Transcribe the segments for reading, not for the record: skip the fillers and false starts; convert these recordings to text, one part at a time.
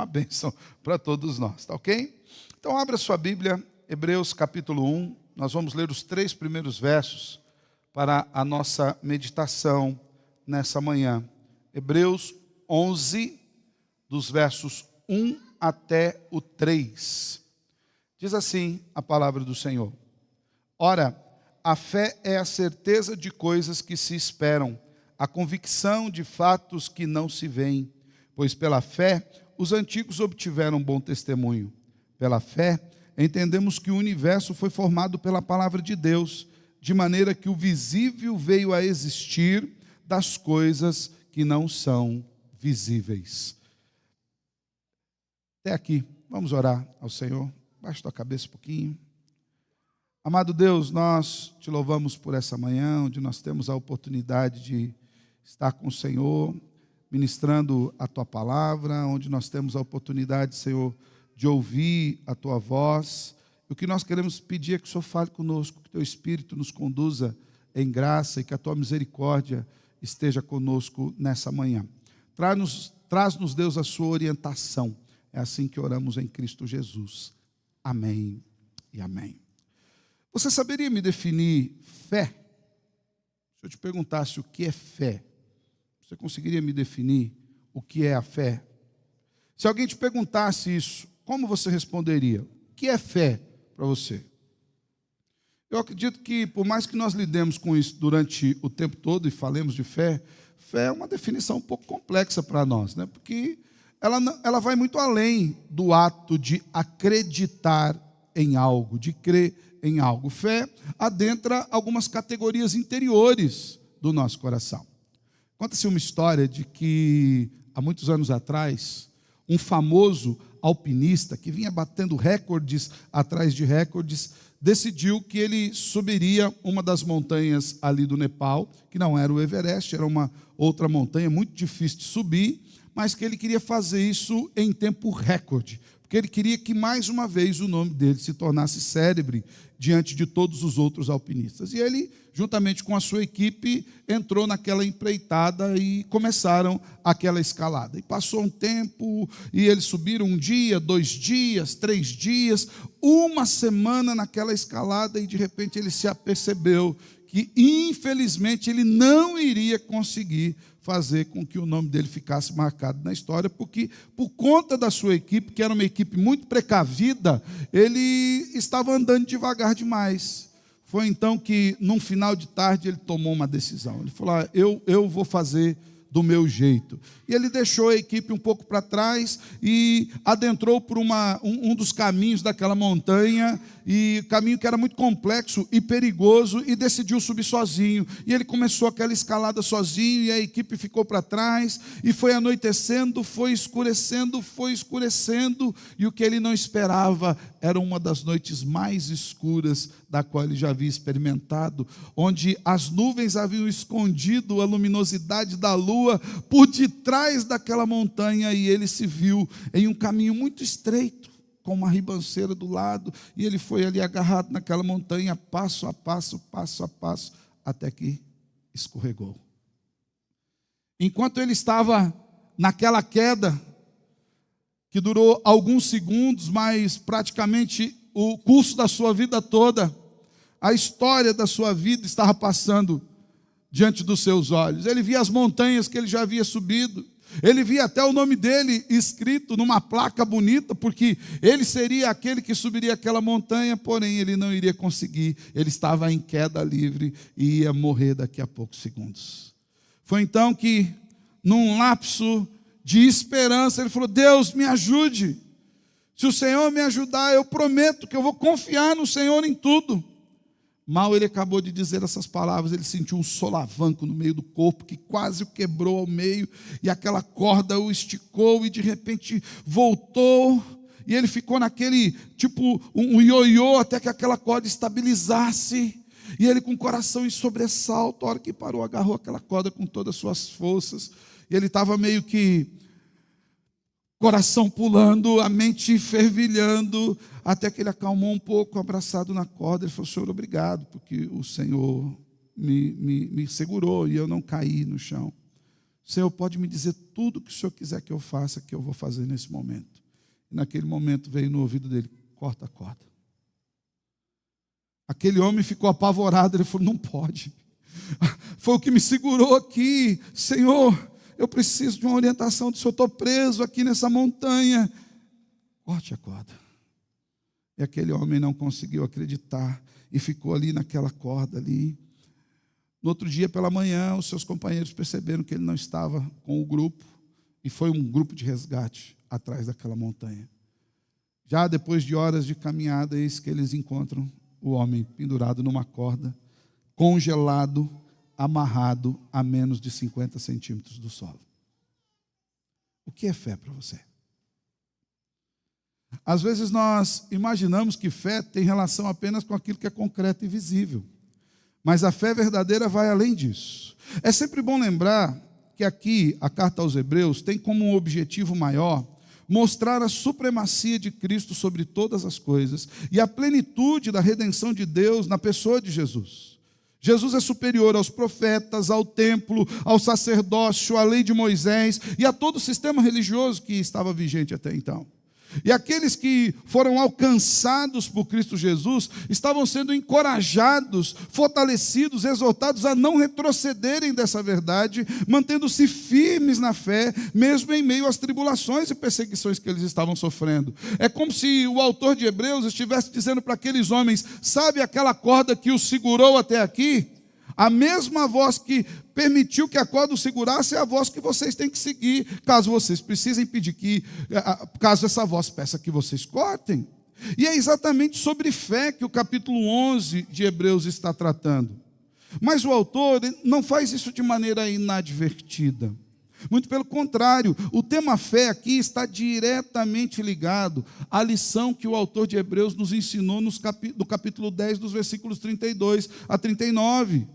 uma bênção para todos nós, tá ok? Então abra sua Bíblia, Hebreus capítulo 1, nós vamos ler os 3 primeiros versos para a nossa meditação nessa manhã. Hebreus 11, dos versos 1 até o 3. Diz assim a palavra do Senhor: Ora, a fé é a certeza de coisas que se esperam, a convicção de fatos que não se veem, pois pela fé os antigos obtiveram bom testemunho. Pela fé entendemos que o universo foi formado pela palavra de Deus, de maneira que o visível veio a existir das coisas que não são visíveis. Até aqui, vamos orar ao Senhor. Baixa tua cabeça um pouquinho. Amado Deus, nós te louvamos por essa manhã, onde nós temos a oportunidade de estar com o Senhor, ministrando a tua palavra, onde nós temos a oportunidade, Senhor, de ouvir a tua voz. E o que nós queremos pedir é que o Senhor fale conosco, que o teu Espírito nos conduza em graça e que a tua misericórdia esteja conosco nessa manhã. Traz-nos, Deus, a sua orientação. É assim que oramos em Cristo Jesus. Amém e amém. Você saberia me definir fé? Se eu te perguntasse o que é fé, você conseguiria me definir o que é a fé? Se alguém te perguntasse isso, como você responderia? O que é fé para você? Eu acredito que, por mais que nós lidemos com isso durante o tempo todo e falemos de fé, fé é uma definição um pouco complexa para nós, né? Porque ela vai muito além do ato de acreditar em algo, de crer em algo. Fé adentra algumas categorias interiores do nosso coração. Conta-se uma história de que, há muitos anos atrás, um famoso alpinista, que vinha batendo recordes atrás de recordes, decidiu que ele subiria uma das montanhas ali do Nepal, que não era o Everest, era uma outra montanha muito difícil de subir, mas que ele queria fazer isso em tempo recorde, porque ele queria que mais uma vez o nome dele se tornasse célebre diante de todos os outros alpinistas. E ele, juntamente com a sua equipe, entrou naquela empreitada e começaram aquela escalada. E passou um tempo, e eles subiram 1 dia, 2 dias, 3 dias, 1 semana naquela escalada, e de repente ele se apercebeu que, infelizmente, ele não iria conseguir fazer com que o nome dele ficasse marcado na história, porque, por conta da sua equipe, que era uma equipe muito precavida, ele estava andando devagar demais. Foi então que, num final de tarde, ele tomou uma decisão. Ele falou: eu vou fazer do meu jeito. E ele deixou a equipe um pouco para trás e adentrou por um dos caminhos daquela montanha, e caminho que era muito complexo e perigoso, e decidiu subir sozinho. E ele começou aquela escalada sozinho, e a equipe ficou para trás, e foi anoitecendo, foi escurecendo, e o que ele não esperava era uma das noites mais escuras da qual ele já havia experimentado, onde as nuvens haviam escondido a luminosidade da lua por detrás daquela montanha, e ele se viu em um caminho muito estreito, com uma ribanceira do lado, e ele foi ali agarrado naquela montanha, passo a passo, até que escorregou. Enquanto ele estava naquela queda, que durou alguns segundos, mas praticamente o curso da sua vida toda, a história da sua vida estava passando diante dos seus olhos. Ele via as montanhas que ele já havia subido, ele via até o nome dele escrito numa placa bonita, porque ele seria aquele que subiria aquela montanha, porém ele não iria conseguir, ele estava em queda livre e ia morrer daqui a poucos segundos. Foi então que, num lapso de esperança, ele falou: Deus, me ajude. Se o Senhor me ajudar, eu prometo que eu vou confiar no Senhor em tudo. Mal ele acabou de dizer essas palavras, ele sentiu um solavanco no meio do corpo, que quase o quebrou ao meio, e aquela corda o esticou, e de repente voltou, e ele ficou naquele, tipo um ioiô, até que aquela corda estabilizasse, e ele com o coração em sobressalto, a hora que parou, agarrou aquela corda com todas as suas forças, e ele estava meio que, coração pulando, a mente fervilhando, até que ele acalmou um pouco, abraçado na corda. Ele falou: Senhor, obrigado, porque o Senhor me segurou e eu não caí no chão. Senhor, pode me dizer tudo o que o Senhor quiser que eu faça, que eu vou fazer nesse momento. E naquele momento veio no ouvido dele: corta a corda. Aquele homem ficou apavorado, ele falou: não pode. Foi o que me segurou aqui. Senhor, eu preciso de uma orientação do Senhor, estou preso aqui nessa montanha. Corte a corda. E aquele homem não conseguiu acreditar e ficou ali naquela corda ali. No outro dia pela manhã, os seus companheiros perceberam que ele não estava com o grupo, e foi um grupo de resgate atrás daquela montanha. Já depois de horas de caminhada, eis que eles encontram o homem pendurado numa corda, congelado, amarrado a menos de 50 centímetros do solo. O que é fé para você? Às vezes nós imaginamos que fé tem relação apenas com aquilo que é concreto e visível. Mas a fé verdadeira vai além disso. É sempre bom lembrar que aqui a carta aos Hebreus tem como um objetivo maior mostrar a supremacia de Cristo sobre todas as coisas e a plenitude da redenção de Deus na pessoa de Jesus. Jesus é superior aos profetas, ao templo, ao sacerdócio, à lei de Moisés e a todo o sistema religioso que estava vigente até então. E aqueles que foram alcançados por Cristo Jesus estavam sendo encorajados, fortalecidos, exortados a não retrocederem dessa verdade, mantendo-se firmes na fé, mesmo em meio às tribulações e perseguições que eles estavam sofrendo. É como se o autor de Hebreus estivesse dizendo para aqueles homens: sabe aquela corda que os segurou até aqui? A mesma voz que permitiu que a corda os segurasse é a voz que vocês têm que seguir, caso vocês precisem pedir caso essa voz peça que vocês cortem. E é exatamente sobre fé que o capítulo 11 de Hebreus está tratando. Mas o autor não faz isso de maneira inadvertida. Muito pelo contrário, o tema fé aqui está diretamente ligado à lição que o autor de Hebreus nos ensinou no capítulo 10, dos versículos 32 a 39.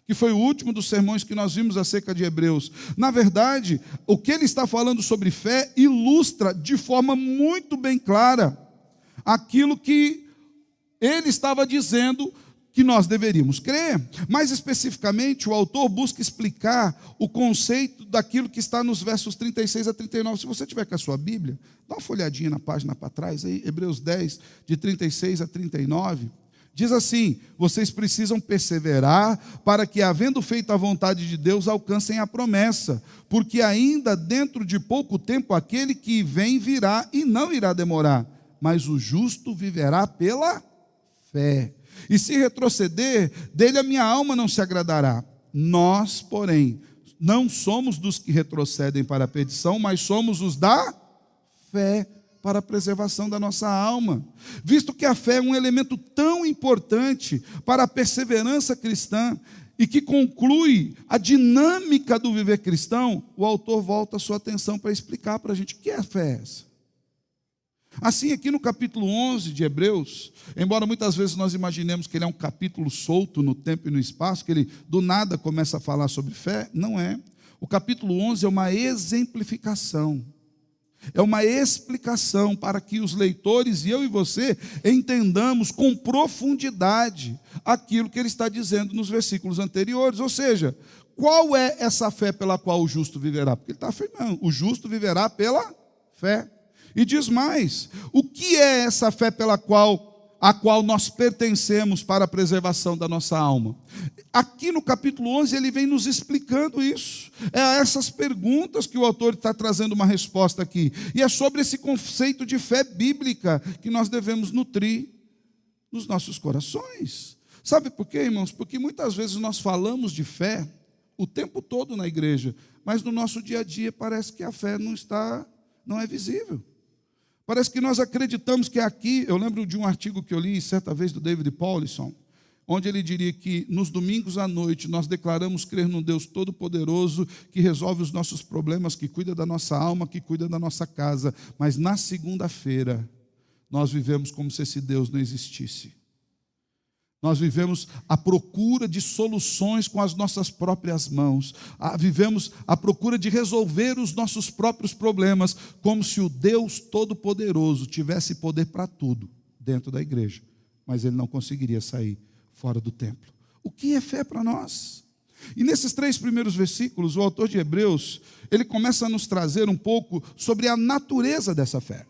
Que foi o último dos sermões que nós vimos acerca de Hebreus. Na verdade, o que ele está falando sobre fé ilustra de forma muito bem clara aquilo que ele estava dizendo que nós deveríamos crer. Mais especificamente, o autor busca explicar o conceito daquilo que está nos versos 36 a 39. Se você tiver com a sua Bíblia, dá uma folhadinha na página para trás, aí, Hebreus 10, de 36 a 39. Diz assim: vocês precisam perseverar para que, havendo feito a vontade de Deus, alcancem a promessa, porque ainda dentro de pouco tempo aquele que vem virá e não irá demorar, mas o justo viverá pela fé. E se retroceder, dele a minha alma não se agradará. Nós, porém, não somos dos que retrocedem para a perdição, mas somos os da fé para a preservação da nossa alma. Visto que a fé é um elemento tão importante para a perseverança cristã e que conclui a dinâmica do viver cristão, o autor volta a sua atenção para explicar para a gente o que é a fé essa. Assim, aqui no capítulo 11 de Hebreus, embora muitas vezes nós imaginemos que ele é um capítulo solto no tempo e no espaço, que ele do nada começa a falar sobre fé, não é. O capítulo 11 é uma exemplificação. É uma explicação para que os leitores, e eu e você, entendamos com profundidade aquilo que ele está dizendo nos versículos anteriores. Ou seja, qual é essa fé pela qual o justo viverá? Porque ele está afirmando: o justo viverá pela fé. E diz mais: o que é essa fé a qual nós pertencemos para a preservação da nossa alma? Aqui no capítulo 11 ele vem nos explicando isso. É a essas perguntas que o autor está trazendo uma resposta aqui. E é sobre esse conceito de fé bíblica que nós devemos nutrir nos nossos corações. Sabe por quê, irmãos? Porque muitas vezes nós falamos de fé o tempo todo na igreja, mas no nosso dia a dia parece que a fé não é visível. Parece que nós acreditamos que aqui, eu lembro de um artigo que eu li certa vez do David Powlison, onde ele diria que nos domingos à noite nós declaramos crer num Deus todo-poderoso que resolve os nossos problemas, que cuida da nossa alma, que cuida da nossa casa, mas na segunda-feira nós vivemos como se esse Deus não existisse. Nós vivemos à procura de soluções com as nossas próprias mãos. Vivemos à procura de resolver os nossos próprios problemas, como se o Deus Todo-Poderoso tivesse poder para tudo dentro da igreja, mas ele não conseguiria sair fora do templo. O que é fé para nós? E nesses 3 primeiros versículos, o autor de Hebreus, ele começa a nos trazer um pouco sobre a natureza dessa fé.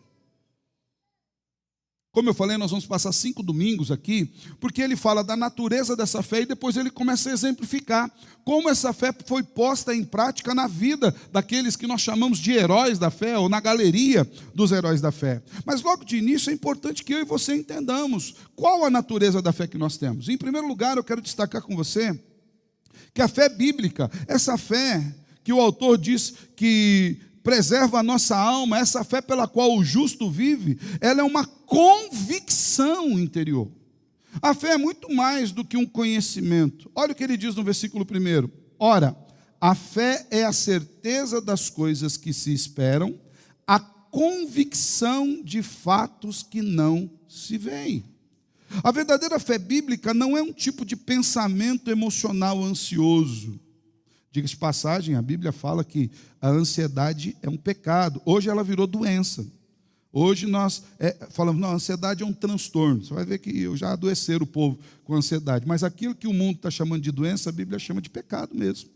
Como eu falei, nós vamos passar 5 domingos aqui, porque ele fala da natureza dessa fé e depois ele começa a exemplificar como essa fé foi posta em prática na vida daqueles que nós chamamos de heróis da fé, ou na galeria dos heróis da fé. Mas logo de início é importante que eu e você entendamos qual a natureza da fé que nós temos. Em primeiro lugar, eu quero destacar com você que a fé bíblica, essa fé que o autor diz que preserva a nossa alma, essa fé pela qual o justo vive, ela é uma convicção interior. A fé é muito mais do que um conhecimento. Olha o que ele diz no versículo 1. Ora, a fé é a certeza das coisas que se esperam, a convicção de fatos que não se veem. A verdadeira fé bíblica não é um tipo de pensamento emocional ansioso. Diga-se de passagem, a Bíblia fala que a ansiedade é um pecado. Hoje ela virou doença. Hoje nós falamos, não, a ansiedade é um transtorno. Você vai ver que já adoeceram o povo com ansiedade. Mas aquilo que o mundo está chamando de doença, a Bíblia chama de pecado mesmo.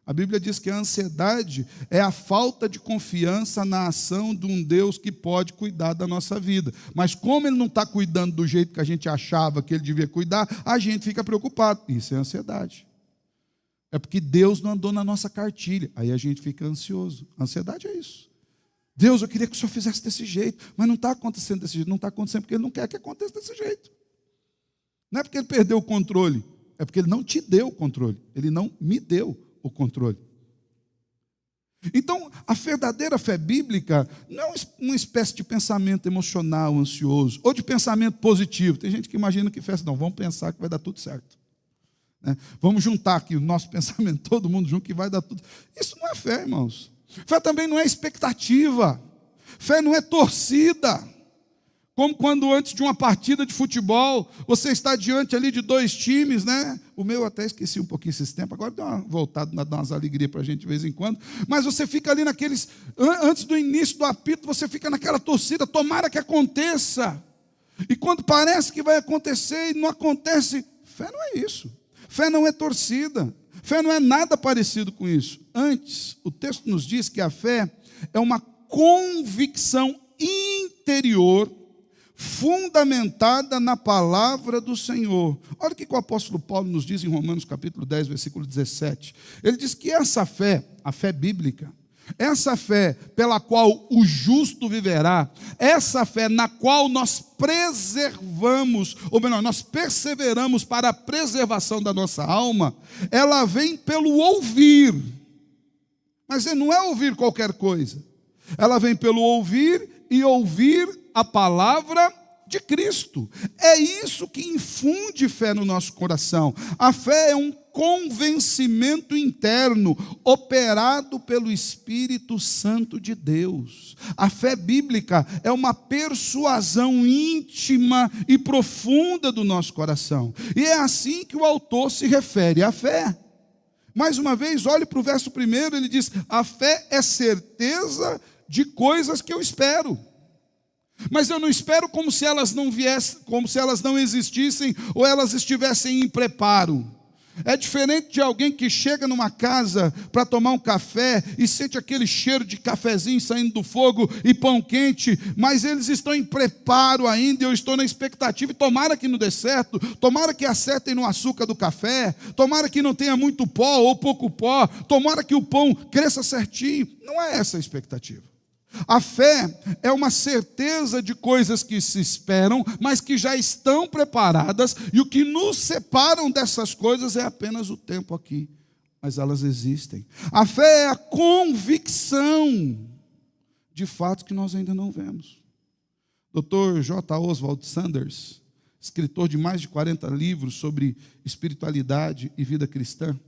A Bíblia diz que a ansiedade é a falta de confiança na ação de um Deus que pode cuidar da nossa vida. Mas como Ele não está cuidando do jeito que a gente achava que Ele devia cuidar, a gente fica preocupado. Isso é ansiedade. É porque Deus não andou na nossa cartilha. Aí a gente fica ansioso. Ansiedade é isso. Deus, eu queria que o Senhor fizesse desse jeito, mas não está acontecendo desse jeito. Não está acontecendo porque Ele não quer que aconteça desse jeito. Não é porque Ele perdeu o controle, é porque Ele não te deu o controle. Ele não me deu o controle. Então, a verdadeira fé bíblica não é uma espécie de pensamento emocional, ansioso, ou de pensamento positivo. Tem gente que imagina que fé, não, vamos pensar que vai dar tudo certo. Vamos juntar aqui o nosso pensamento, todo mundo junto, que vai dar tudo. Isso não é fé, irmãos. Fé também não é expectativa. Fé não é torcida. Como quando antes de uma partida de futebol, você está diante ali de 2 times, né? O meu até esqueci um pouquinho esses tempos, agora dá uma voltada, dá umas alegrias para a gente de vez em quando. Mas você fica ali naqueles, antes do início do apito, você fica naquela torcida, tomara que aconteça. E quando parece que vai acontecer e não acontece, fé não é isso. Fé não é torcida, fé não é nada parecido com isso. Antes, o texto nos diz que a fé é uma convicção interior, fundamentada na palavra do Senhor. Olha o que o apóstolo Paulo nos diz em Romanos capítulo 10, versículo 17. Ele diz que essa fé, a fé bíblica, essa fé pela qual o justo viverá, essa fé na qual nós preservamos, ou melhor, nós perseveramos para a preservação da nossa alma, ela vem pelo ouvir. Mas não é ouvir qualquer coisa. Ela vem pelo ouvir e ouvir a palavra de Cristo. É isso que infunde fé no nosso coração. A fé é um convencimento interno operado pelo Espírito Santo de Deus. A fé bíblica é uma persuasão íntima e profunda do nosso coração. E é assim que o autor se refere à fé. Mais uma vez, olhe para o verso 1, ele diz: a fé é certeza de coisas que eu espero. Mas eu não espero como se elas não viessem, como se elas não existissem ou elas estivessem em preparo. É diferente de alguém que chega numa casa para tomar um café e sente aquele cheiro de cafezinho saindo do fogo e pão quente, mas eles estão em preparo ainda, eu estou na expectativa, e tomara que não dê certo, tomara que acertem no açúcar do café, tomara que não tenha muito pó ou pouco pó, tomara que o pão cresça certinho. Não é essa a expectativa. A fé é uma certeza de coisas que se esperam, mas que já estão preparadas, e o que nos separam dessas coisas é apenas o tempo aqui, mas elas existem. A fé é a convicção de fatos que nós ainda não vemos. Dr. J. Oswald Sanders, escritor de mais de 40 livros sobre espiritualidade e vida cristã,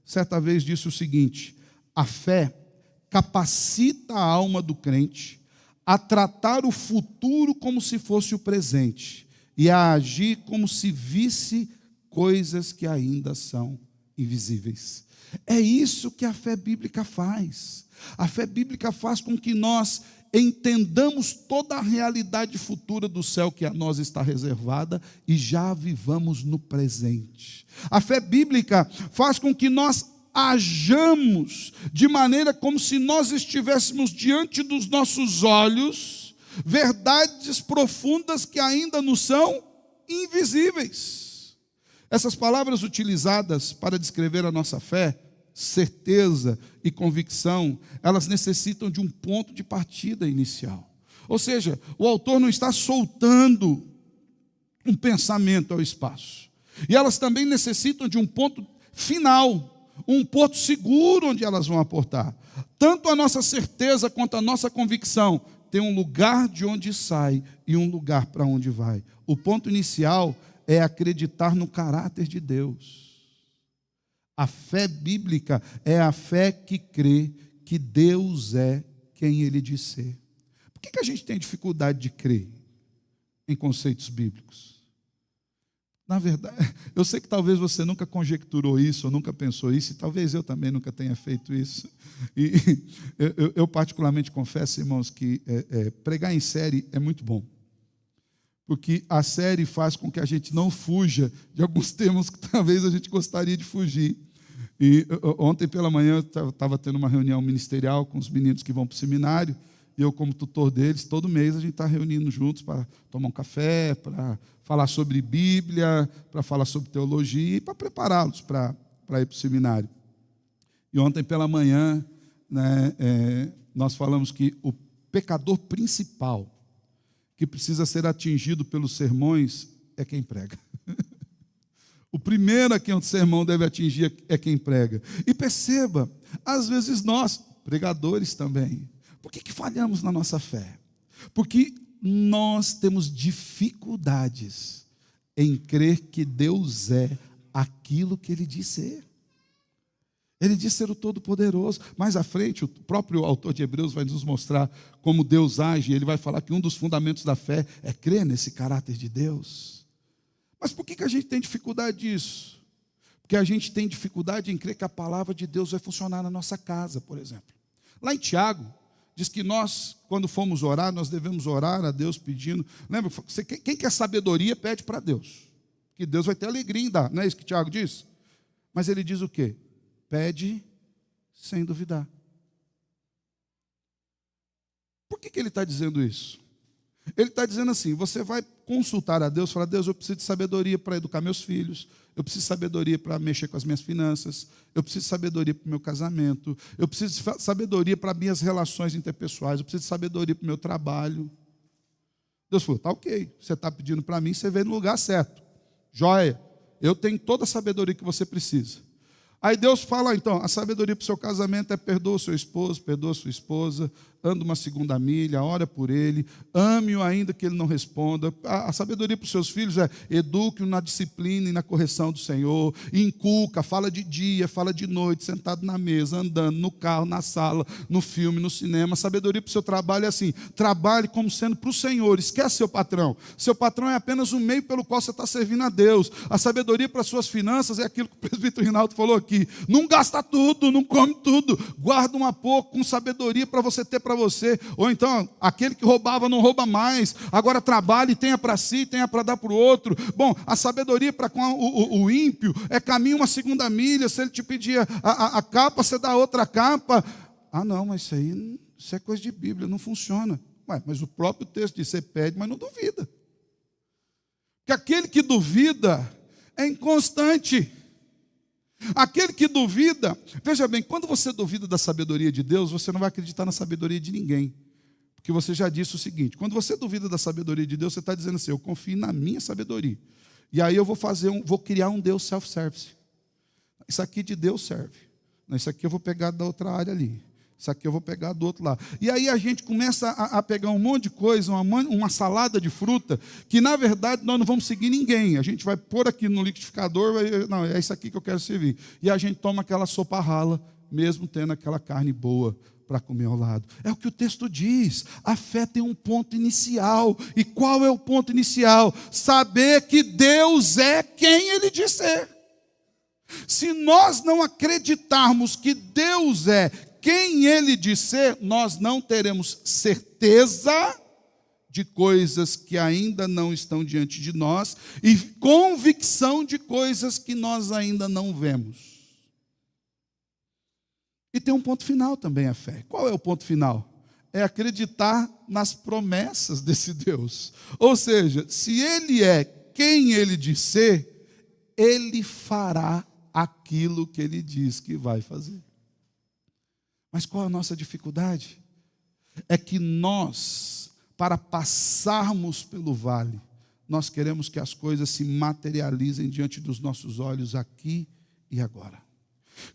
certa vez disse o seguinte: a fé capacita a alma do crente a tratar o futuro como se fosse o presente e a agir como se visse coisas que ainda são invisíveis. É isso que a fé bíblica faz. A fé bíblica faz com que nós entendamos toda a realidade futura do céu que a nós está reservada e já vivamos no presente. A fé bíblica faz com que nós hajamos de maneira como se nós estivéssemos diante dos nossos olhos verdades profundas que ainda nos são invisíveis. Essas palavras utilizadas para descrever a nossa fé, certeza e convicção, elas necessitam de um ponto de partida inicial. Ou seja, o autor não está soltando um pensamento ao espaço. E elas também necessitam de um ponto final, um porto seguro onde elas vão aportar. Tanto a nossa certeza quanto a nossa convicção tem um lugar de onde sai e um lugar para onde vai. O ponto inicial é acreditar no caráter de Deus. A fé bíblica é a fé que crê que Deus é quem Ele diz ser. Por que a gente tem dificuldade de crer em conceitos bíblicos? Na verdade, eu sei que talvez você nunca conjecturou isso, ou nunca pensou isso, e talvez eu também nunca tenha feito isso. E eu particularmente confesso, irmãos, que pregar em série é muito bom. Porque a série faz com que a gente não fuja de alguns temas que talvez a gente gostaria de fugir. E ontem pela manhã eu estava tendo uma reunião ministerial com os meninos que vão para o seminário, e eu, como tutor deles, todo mês a gente está reunindo juntos para tomar um café, para falar sobre Bíblia, para falar sobre teologia e para prepará-los para ir para o seminário. E ontem pela manhã, nós falamos que o pecador principal que precisa ser atingido pelos sermões é quem prega. O primeiro a quem o sermão deve atingir é quem prega. E perceba, às vezes nós, pregadores também, por que falhamos na nossa fé? Porque nós temos dificuldades em crer que Deus é aquilo que Ele diz ser. Ele diz ser o Todo-Poderoso. Mais à frente, o próprio autor de Hebreus vai nos mostrar como Deus age. Ele vai falar que um dos fundamentos da fé é crer nesse caráter de Deus. Mas por que a gente tem dificuldade disso? Porque a gente tem dificuldade em crer que a palavra de Deus vai funcionar na nossa casa, por exemplo. Lá em Tiago, diz que nós, quando formos orar, nós devemos orar a Deus pedindo. Lembra, quem quer sabedoria, pede para Deus. Que Deus vai ter alegria em dar. Não é isso que Tiago diz? Mas ele diz o quê? Pede sem duvidar. Por que ele está dizendo isso? Ele está dizendo assim, você vai consultar a Deus, falar, Deus, eu preciso de sabedoria para educar meus filhos, eu preciso de sabedoria para mexer com as minhas finanças, eu preciso de sabedoria para o meu casamento, eu preciso de sabedoria para minhas relações interpessoais, eu preciso de sabedoria para o meu trabalho. Deus falou, tá ok, você está pedindo para mim, você veio no lugar certo. Joia, eu tenho toda a sabedoria que você precisa. Aí Deus fala, então, a sabedoria para o seu casamento é perdoa o seu esposo, perdoa a sua esposa, anda uma segunda milha, ora por ele, ame-o ainda que ele não responda. A sabedoria para os seus filhos é eduque-o na disciplina e na correção do Senhor, inculca, fala de dia, fala de noite, sentado na mesa, andando, no carro, na sala, no filme, no cinema. A sabedoria para o seu trabalho é assim, trabalhe como sendo para o Senhor, esquece seu patrão. Seu patrão é apenas um meio pelo qual você está servindo a Deus. A sabedoria para as suas finanças é aquilo que o presbítero Rinaldo falou aqui. Não gasta tudo, não come tudo, guarda um pouco com sabedoria para você ter para você. Ou então, aquele que roubava não rouba mais, agora trabalhe, tenha para si, tenha para dar para o outro. Bom, a sabedoria para com o ímpio é caminho uma segunda milha. Se ele te pedir a capa, você dá outra capa. Ah não, mas isso é coisa de Bíblia, não funciona. Ué, mas o próprio texto diz, você pede, mas não duvida. Porque aquele que duvida é inconstante. Aquele que duvida, veja bem, quando você duvida da sabedoria de Deus, você não vai acreditar na sabedoria de ninguém. Porque você já disse o seguinte, quando você duvida da sabedoria de Deus, você está dizendo assim, eu confio na minha sabedoria. E aí eu vou criar um Deus self-service. Isso aqui de Deus serve. Isso aqui eu vou pegar da outra área ali. Isso aqui eu vou pegar do outro lado. E aí a gente começa a pegar um monte de coisa, uma salada de fruta, que na verdade nós não vamos seguir ninguém. A gente vai pôr aqui no liquidificador, não, é isso aqui que eu quero servir. E a gente toma aquela sopa rala, mesmo tendo aquela carne boa para comer ao lado. É o que o texto diz. A fé tem um ponto inicial. E qual é o ponto inicial? Saber que Deus é quem Ele diz ser. Se nós não acreditarmos que Deus é quem Ele diz ser, nós não teremos certeza certeza de coisas que ainda não estão diante de nós e convicção de coisas que nós ainda não vemos. E tem um ponto final também a fé. Qual é o ponto final? É acreditar nas promessas desse Deus. Ou seja, se Ele é quem Ele diz ser, Ele fará aquilo que Ele diz que vai fazer. Mas qual é a nossa dificuldade? É que nós, para passarmos pelo vale, nós queremos que as coisas se materializem diante dos nossos olhos aqui e agora.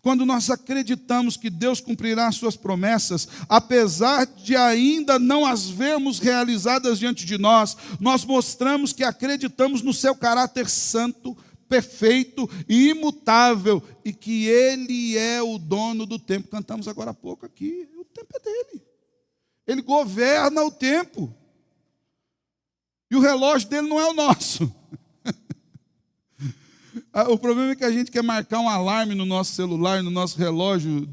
Quando nós acreditamos que Deus cumprirá as suas promessas, apesar de ainda não as vermos realizadas diante de nós, nós mostramos que acreditamos no seu caráter santo, perfeito e imutável, e que Ele é o dono do tempo. Cantamos agora há pouco aqui, o tempo é dele. Ele governa o tempo. E o relógio dele não é o nosso. O problema é que a gente quer marcar um alarme no nosso celular, no nosso relógio,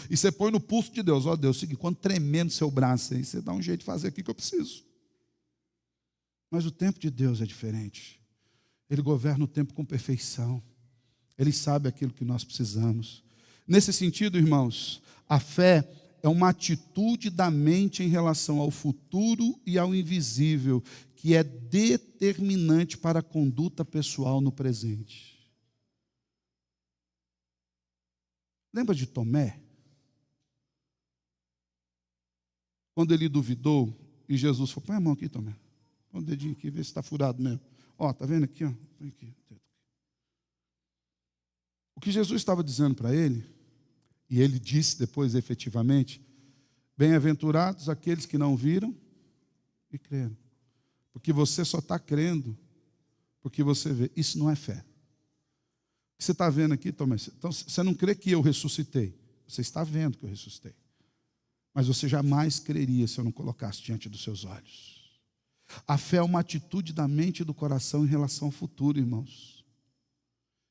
e você põe no pulso de Deus. Ó Deus, seguinte, quando tremendo seu braço aí, você dá um jeito de fazer aqui que eu preciso. Mas o tempo de Deus é diferente. Ele governa o tempo com perfeição. Ele sabe aquilo que nós precisamos. Nesse sentido, irmãos, a fé é uma atitude da mente em relação ao futuro e ao invisível, que é determinante para a conduta pessoal no presente. Lembra de Tomé? Quando ele duvidou, e Jesus falou, põe a mão aqui, Tomé. Põe o dedinho aqui, vê se está furado mesmo. Ó, está vendo aqui? Ó? Aqui. O que Jesus estava dizendo para ele, e ele disse depois efetivamente, bem-aventurados aqueles que não viram e creram. Porque você só está crendo porque você vê. Isso não é fé. O que você está vendo aqui, Tomé? Então, você não crê que eu ressuscitei. Você está vendo que eu ressuscitei. Mas você jamais creria se eu não colocasse diante dos seus olhos. A fé é uma atitude da mente e do coração em relação ao futuro, irmãos,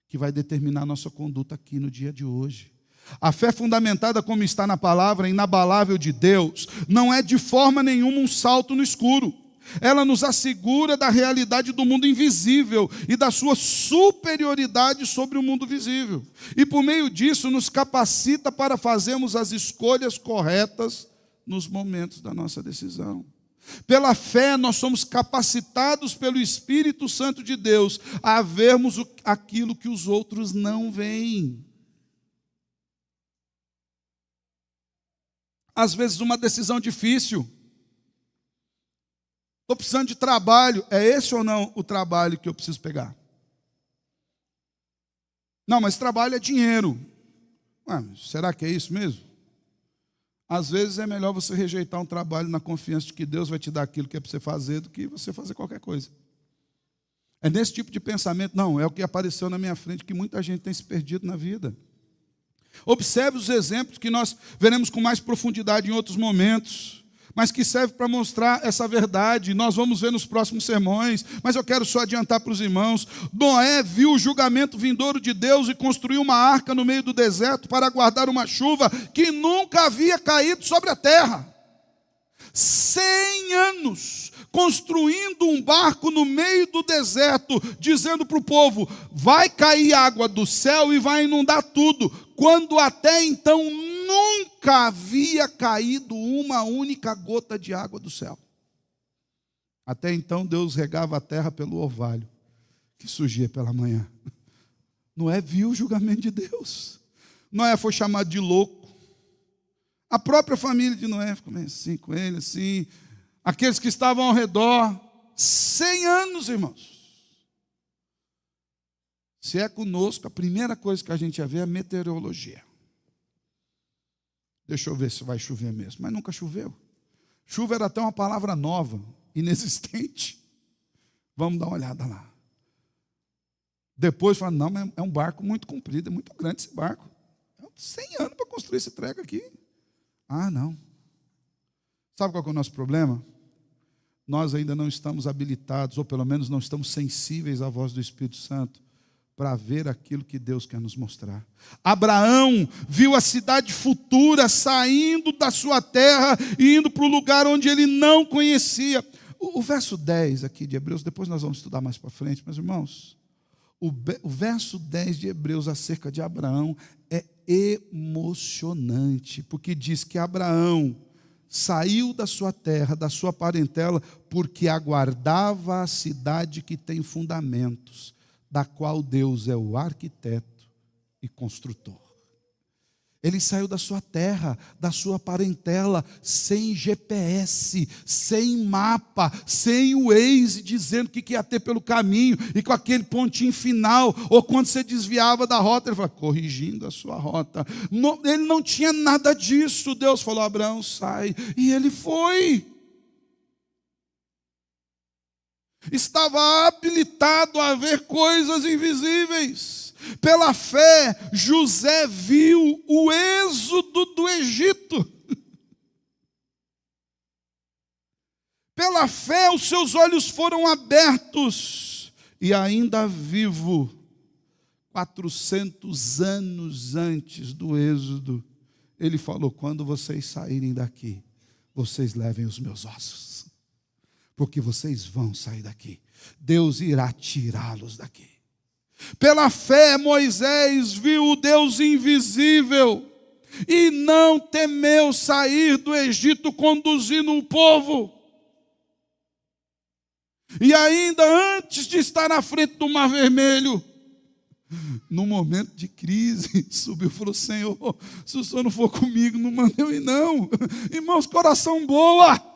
que vai determinar a nossa conduta aqui no dia de hoje. A fé fundamentada, como está na palavra, inabalável de Deus, não é de forma nenhuma um salto no escuro. Ela nos assegura da realidade do mundo invisível e da sua superioridade sobre o mundo visível. E por meio disso nos capacita para fazermos as escolhas corretas nos momentos da nossa decisão. Pela fé nós somos capacitados pelo Espírito Santo de Deus a vermos aquilo que os outros não veem. Às vezes uma decisão difícil. Estou precisando de trabalho. É esse ou não o trabalho que eu preciso pegar? Não, mas trabalho é dinheiro. Ué, será que é isso mesmo? Às vezes é melhor você rejeitar um trabalho na confiança de que Deus vai te dar aquilo que é para você fazer do que você fazer qualquer coisa. É nesse tipo de pensamento, não, é o que apareceu na minha frente, que muita gente tem se perdido na vida. Observe os exemplos que nós veremos com mais profundidade em outros momentos, mas que serve para mostrar essa verdade. Nós vamos ver nos próximos sermões, mas eu quero só adiantar para os irmãos. Noé viu o julgamento vindouro de Deus e construiu uma arca no meio do deserto para aguardar uma chuva que nunca havia caído sobre a terra. 100 anos construindo um barco no meio do deserto, dizendo para o povo, vai cair água do céu e vai inundar tudo, quando até então nunca havia caído uma única gota de água do céu. Até então Deus regava a terra pelo orvalho que surgia pela manhã. Noé viu o julgamento de Deus. Noé foi chamado de louco. A própria família de Noé ficou meio assim com ele, assim. Aqueles que estavam ao redor. 100 anos, irmãos. Se é conosco, a primeira coisa que a gente ia ver é a meteorologia. Deixa eu ver se vai chover mesmo. Mas nunca choveu. Chuva era até uma palavra nova, inexistente. Vamos dar uma olhada lá. Depois fala, não, mas é um barco muito comprido, é muito grande esse barco. 100 anos para construir esse treco aqui. Ah, não. Sabe qual é o nosso problema? Nós ainda não estamos habilitados, ou pelo menos não estamos sensíveis à voz do Espírito Santo, para ver aquilo que Deus quer nos mostrar. Abraão viu a cidade futura saindo da sua terra e indo para o lugar onde ele não conhecia. O verso 10 aqui de Hebreus, depois nós vamos estudar mais para frente, meus irmãos. O verso 10 de Hebreus acerca de Abraão é emocionante, porque diz que Abraão saiu da sua terra, da sua parentela, porque aguardava a cidade que tem fundamentos, da qual Deus é o arquiteto e construtor. Ele saiu da sua terra, da sua parentela, sem GPS, sem mapa, sem o Waze dizendo o que ia ter pelo caminho, e com aquele pontinho final, ou quando você desviava da rota, ele falava, corrigindo a sua rota. Ele não tinha nada disso. Deus falou, Abraão, sai, e ele foi. Estava habilitado a ver coisas invisíveis. Pela fé, José viu o êxodo do Egito. Pela fé, os seus olhos foram abertos. E ainda vivo, 400 anos antes do êxodo, ele falou, quando vocês saírem daqui, vocês levem os meus ossos. Porque vocês vão sair daqui. Deus irá tirá-los daqui. Pela fé, Moisés viu o Deus invisível e não temeu sair do Egito conduzindo o povo. E ainda antes de estar na frente do Mar Vermelho, no momento de crise, subiu e falou, Senhor, se o Senhor não for comigo, não manda eu ir não. Irmãos, coração boa.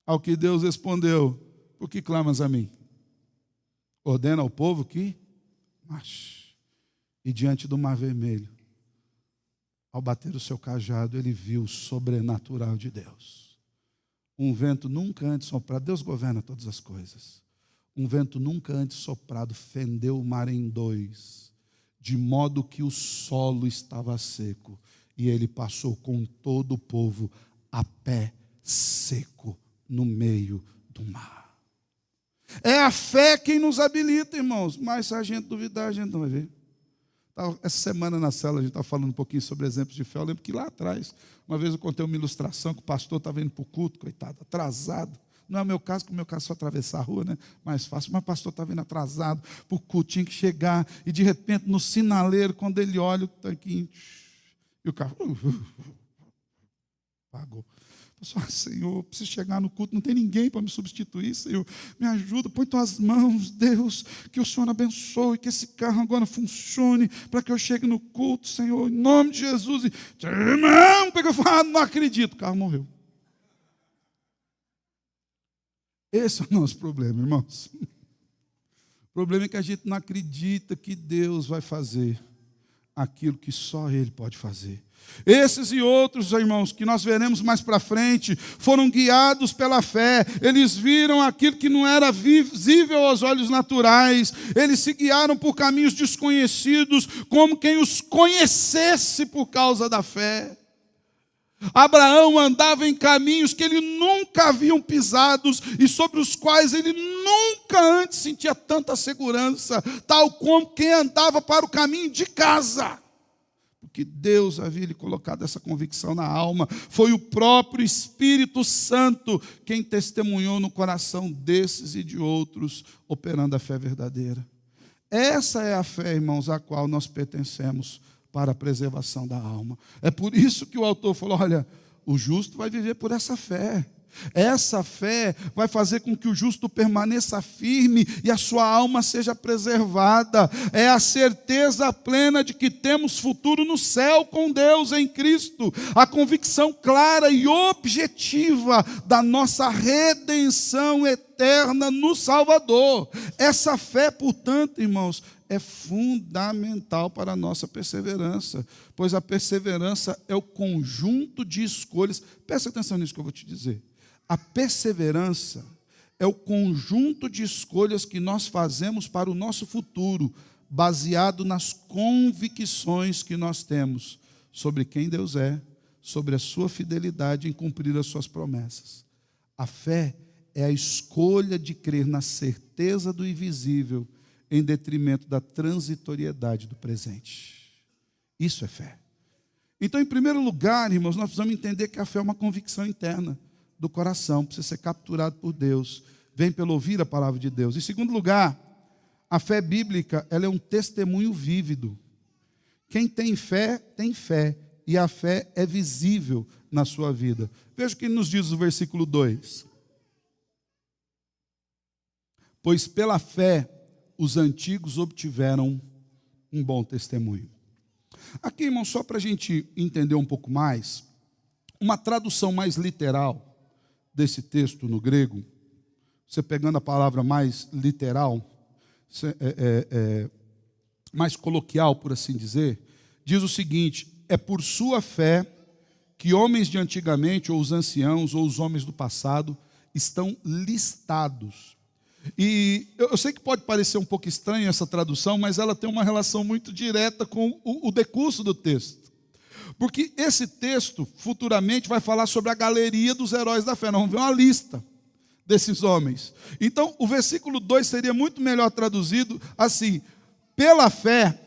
Ao que Deus respondeu, por que clamas a mim? Ordena ao povo que marche. E diante do Mar Vermelho, ao bater o seu cajado, ele viu o sobrenatural de Deus. Um vento nunca antes soprado, Deus governa todas as coisas. Um vento nunca antes soprado fendeu o mar em dois, de modo que o solo estava seco, e ele passou com todo o povo a pé seco no meio do mar. É a fé quem nos habilita, irmãos. Mas se a gente duvidar, a gente não vai ver. Essa semana na célula a gente estava falando um pouquinho sobre exemplos de fé. Eu lembro que lá atrás, uma vez eu contei uma ilustração que o pastor estava indo para o culto, coitado, atrasado. Não é o meu caso, porque o meu caso é só atravessar a rua, né? Mais fácil. Mas o pastor estava indo atrasado para o culto, tinha que chegar. E de repente, no sinaleiro, quando ele olha o tanquinho, e o carro pagou. Só, Senhor, preciso chegar no culto, não tem ninguém para me substituir, Senhor, me ajuda, põe tuas mãos, Deus, que o Senhor abençoe, que esse carro agora funcione, para que eu chegue no culto, Senhor, em nome de Jesus, e irmão, pegou e falou, não acredito, o carro morreu. Esse é o nosso problema, irmãos. O problema é que a gente não acredita que Deus vai fazer aquilo que só Ele pode fazer. Esses e outros, irmãos, que nós veremos mais para frente, foram guiados pela fé. Eles viram aquilo que não era visível aos olhos naturais. Eles se guiaram por caminhos desconhecidos, como quem os conhecesse por causa da fé. Abraão andava em caminhos que ele nunca haviam pisados e sobre os quais ele nunca antes sentia tanta segurança, tal como quem andava para o caminho de casa. Porque Deus havia lhe colocado essa convicção na alma. Foi o próprio Espírito Santo quem testemunhou no coração desses e de outros, operando a fé verdadeira. Essa é a fé, irmãos, à qual nós pertencemos para a preservação da alma. É por isso que o autor falou, olha, o justo vai viver por essa fé. Essa fé vai fazer com que o justo permaneça firme e a sua alma seja preservada. É a certeza plena de que temos futuro no céu com Deus em Cristo. A convicção clara e objetiva da nossa redenção eterna no Salvador. Essa fé, portanto, irmãos, é fundamental para a nossa perseverança, pois a perseverança é o conjunto de escolhas. Presta atenção nisso que eu vou te dizer. A perseverança é o conjunto de escolhas que nós fazemos para o nosso futuro, baseado nas convicções que nós temos sobre quem Deus é, sobre a sua fidelidade em cumprir as suas promessas. A fé é a escolha de crer na certeza do invisível em detrimento da transitoriedade do presente. Isso é fé. Então, em primeiro lugar, irmãos, nós precisamos entender que a fé é uma convicção interna do coração, precisa ser capturado por Deus, vem pelo ouvir a palavra de Deus. Em segundo lugar, a fé bíblica, ela é um testemunho vívido. Quem tem fé, e a fé é visível na sua vida. Veja o que nos diz o versículo 2. Pois pela fé os antigos obtiveram um bom testemunho. Aqui, irmão, só para a gente entender um pouco mais, uma tradução mais literal desse texto no grego, você pegando a palavra mais literal, mais coloquial, por assim dizer, diz o seguinte: é por sua fé que homens de antigamente, ou os anciãos, ou os homens do passado, estão listados. E eu sei que pode parecer um pouco estranha essa tradução, mas ela tem uma relação muito direta com o decurso do texto. Porque esse texto, futuramente, vai falar sobre a galeria dos heróis da fé. Nós vamos ver uma lista desses homens. Então, o versículo 2 seria muito melhor traduzido assim: pela fé,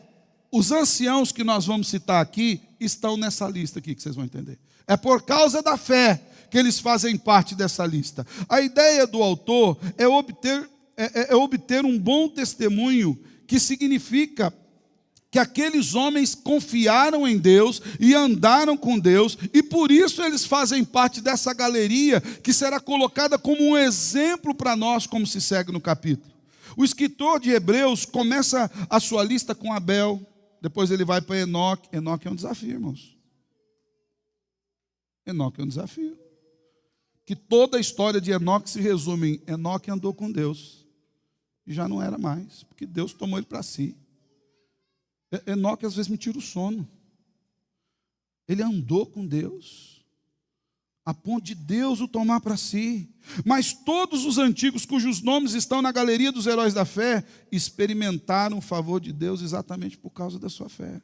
os anciãos que nós vamos citar aqui, estão nessa lista aqui, que vocês vão entender. É por causa da fé que eles fazem parte dessa lista. A ideia do autor é obter um bom testemunho, que significa que aqueles homens confiaram em Deus e andaram com Deus, e por isso eles fazem parte dessa galeria que será colocada como um exemplo para nós, como se segue no capítulo. O escritor de Hebreus começa a sua lista com Abel, depois ele vai para Enoque. Enoque é um desafio, irmãos. Enoque é um desafio. Que toda a história de Enoque se resume em: Enoque andou com Deus e já não era mais, porque Deus tomou ele para si. Enoque às vezes me tira o sono. Ele andou com Deus a ponto de Deus o tomar para si. Mas todos os antigos cujos nomes estão na galeria dos heróis da fé experimentaram o favor de Deus exatamente por causa da sua fé.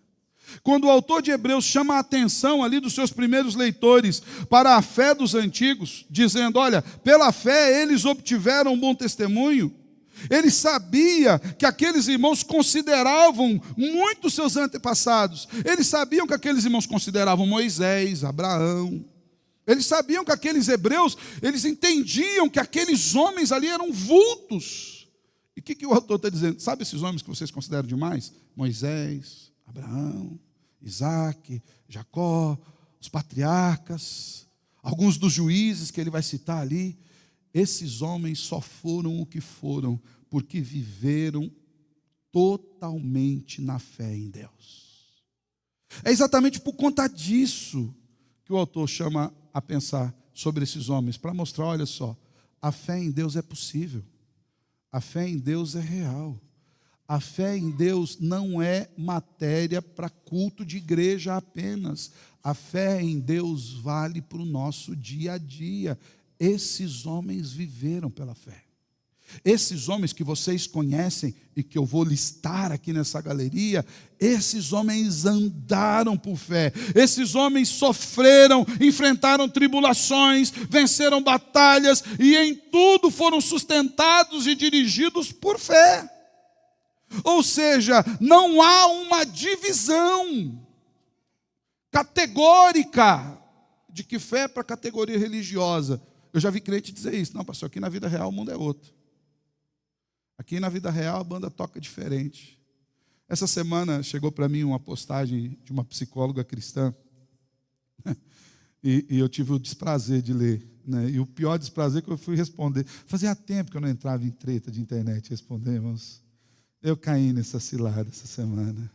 Quando o autor de Hebreus chama a atenção ali dos seus primeiros leitores para a fé dos antigos, dizendo: olha, pela fé eles obtiveram um bom testemunho, ele sabia que aqueles irmãos consideravam muito seus antepassados. Eles sabiam que aqueles irmãos consideravam Moisés, Abraão. Eles sabiam que aqueles hebreus, eles entendiam que aqueles homens ali eram vultos. E o que o autor está dizendo? Sabe esses homens que vocês consideram demais? Moisés, Abraão, Isaac, Jacó, os patriarcas, alguns dos juízes que ele vai citar ali. Esses homens só foram o que foram porque viveram totalmente na fé em Deus. É exatamente por conta disso que o autor chama a pensar sobre esses homens, para mostrar: olha só, a fé em Deus é possível, a fé em Deus é real. A fé em Deus não é matéria para culto de igreja apenas. A fé em Deus vale para o nosso dia a dia. Esses homens viveram pela fé. Esses homens que vocês conhecem e que eu vou listar aqui nessa galeria, esses homens andaram por fé. Esses homens sofreram, enfrentaram tribulações, venceram batalhas e em tudo foram sustentados e dirigidos por fé. Ou seja, não há uma divisão categórica de que fé é para categoria religiosa. Eu já vi crente dizer isso: não, pastor, aqui na vida real o mundo é outro. Aqui na vida real a banda toca diferente. Essa semana chegou para mim uma postagem de uma psicóloga cristã, e eu tive o desprazer de ler, né? E o pior desprazer que eu fui responder. Fazia tempo que eu não entrava em treta de internet responder, irmãos. Eu caí nessa cilada essa semana.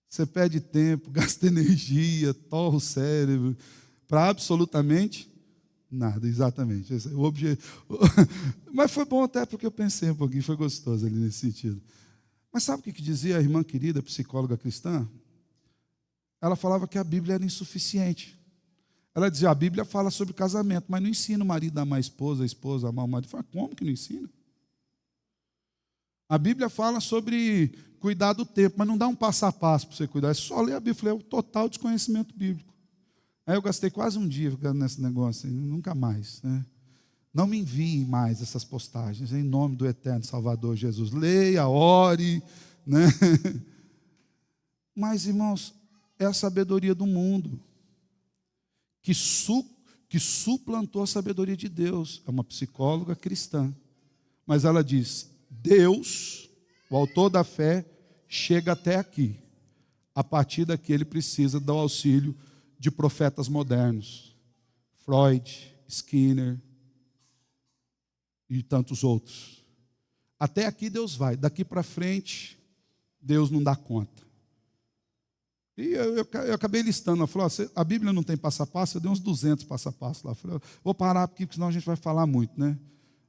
Você perde tempo, gasta energia, torra o cérebro para absolutamente nada, exatamente. Esse é o Mas foi bom até porque eu pensei um pouquinho, foi gostoso ali nesse sentido. Mas sabe o que dizia a irmã querida, psicóloga cristã? Ela falava que a Bíblia era insuficiente. Ela dizia: a Bíblia fala sobre casamento, mas não ensina o marido a amar a esposa a amar o marido. Eu falei: como que não ensina? A Bíblia fala sobre cuidar do tempo, mas não dá um passo a passo para você cuidar. É só ler a Bíblia. Eu falei: é o total desconhecimento bíblico. Aí eu gastei quase um dia ficando nesse negócio, nunca mais, né? Não me enviem mais essas postagens, em nome do eterno Salvador Jesus. Leia, ore, né? Mas, irmãos, é a sabedoria do mundo que suplantou a sabedoria de Deus. É uma psicóloga cristã. Mas ela diz: Deus, o autor da fé, chega até aqui. A partir daqui ele precisa do auxílio de profetas modernos. Freud, Skinner e tantos outros. Até aqui Deus vai. Daqui para frente, Deus não dá conta. E eu acabei listando. Ela falou: a Bíblia não tem passo a passo. Eu dei uns 200 passo a passo lá. Eu falei: vou parar porque senão a gente vai falar muito, né?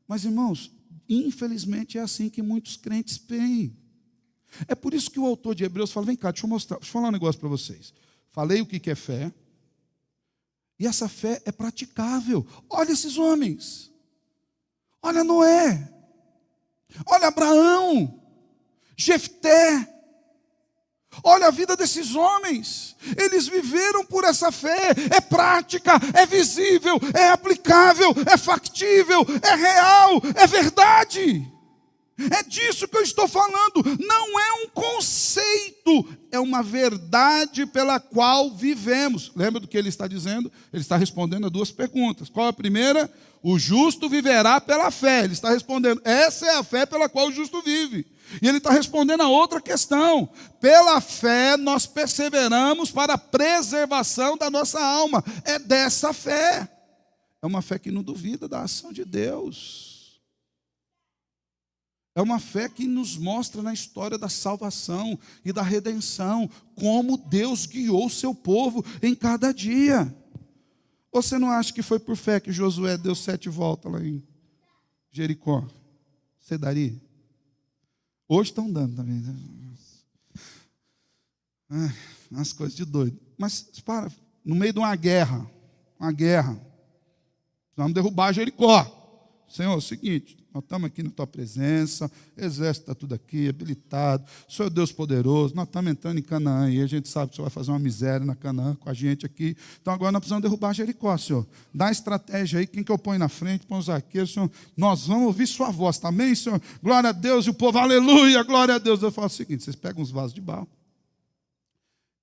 Mas, irmãos, infelizmente é assim que muitos crentes veem. É por isso que o autor de Hebreus fala: vem cá, deixa eu falar um negócio para vocês. Falei o que é fé. E essa fé é praticável. Olha esses homens. Olha Noé. Olha Abraão. Jefté. Olha a vida desses homens. Eles viveram por essa fé. É prática, é visível, é aplicável, é factível, é real, é verdade. É disso que eu estou falando. Não é um conceito, é uma verdade pela qual vivemos. Lembra do que ele está dizendo? Ele está respondendo a duas perguntas. Qual é a primeira? O justo viverá pela fé. Ele está respondendo: essa é a fé pela qual o justo vive. E ele está respondendo a outra questão: pela fé nós perseveramos para a preservação da nossa alma. É dessa fé. É uma fé que não duvida da ação de Deus. É uma fé que nos mostra na história da salvação e da redenção como Deus guiou o seu povo em cada dia. Você não acha que foi por fé que Josué deu 7 voltas lá em Jericó? Você daria? Hoje estão dando também. Umas coisas de doido. Mas, para, no meio de uma guerra, vamos derrubar Jericó. Senhor, é o seguinte: nós estamos aqui na tua presença, o exército está tudo aqui, habilitado, o Senhor é Deus poderoso, nós estamos entrando em Canaã, e a gente sabe que o Senhor vai fazer uma miséria na Canaã com a gente aqui, então agora nós precisamos derrubar Jericó, Senhor. Dá estratégia aí, quem que eu ponho na frente, põe os arqueiros, Senhor, nós vamos ouvir sua voz, também, Senhor? Glória a Deus, e o povo, aleluia, glória a Deus. Eu falo o seguinte: vocês pegam uns vasos de barro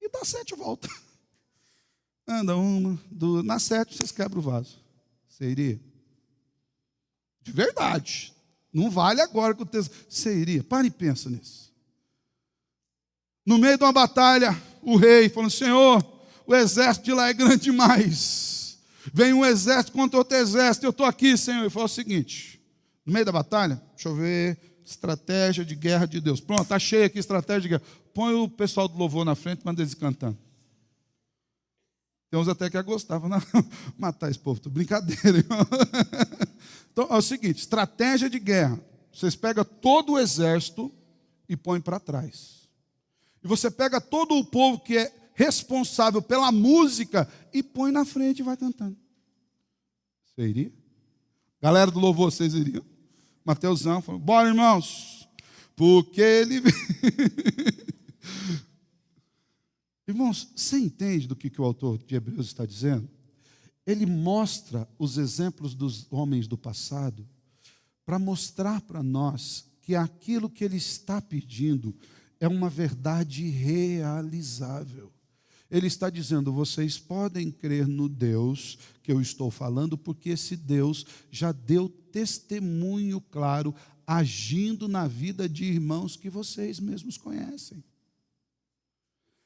e dá 7 voltas. Anda uma, duas, na 7 vocês quebram o vaso. Você iria? De verdade. Não vale agora que o texto. Você iria? Para e pensa nisso. No meio de uma batalha, o rei falando: Senhor, o exército de lá é grande demais. Vem um exército contra outro exército. Eu estou aqui, Senhor. Ele falou o seguinte: no meio da batalha, deixa eu ver, estratégia de guerra de Deus. Pronto, está cheio aqui, estratégia de guerra. Põe o pessoal do louvor na frente, manda eles cantando. Tem uns até que gostavam, não, matar esse povo, brincadeira, irmão. Então, é o seguinte: estratégia de guerra. Vocês pegam todo o exército e põem para trás. E você pega todo o povo que é responsável pela música e põe na frente e vai cantando. Você iria? Galera do louvor, vocês iriam? Mateusão falou: bora, irmãos, porque ele... Irmãos, você entende do que o autor de Hebreus está dizendo? Ele mostra os exemplos dos homens do passado para mostrar para nós que aquilo que ele está pedindo é uma verdade realizável. Ele está dizendo: vocês podem crer no Deus que eu estou falando, porque esse Deus já deu testemunho claro, agindo na vida de irmãos que vocês mesmos conhecem.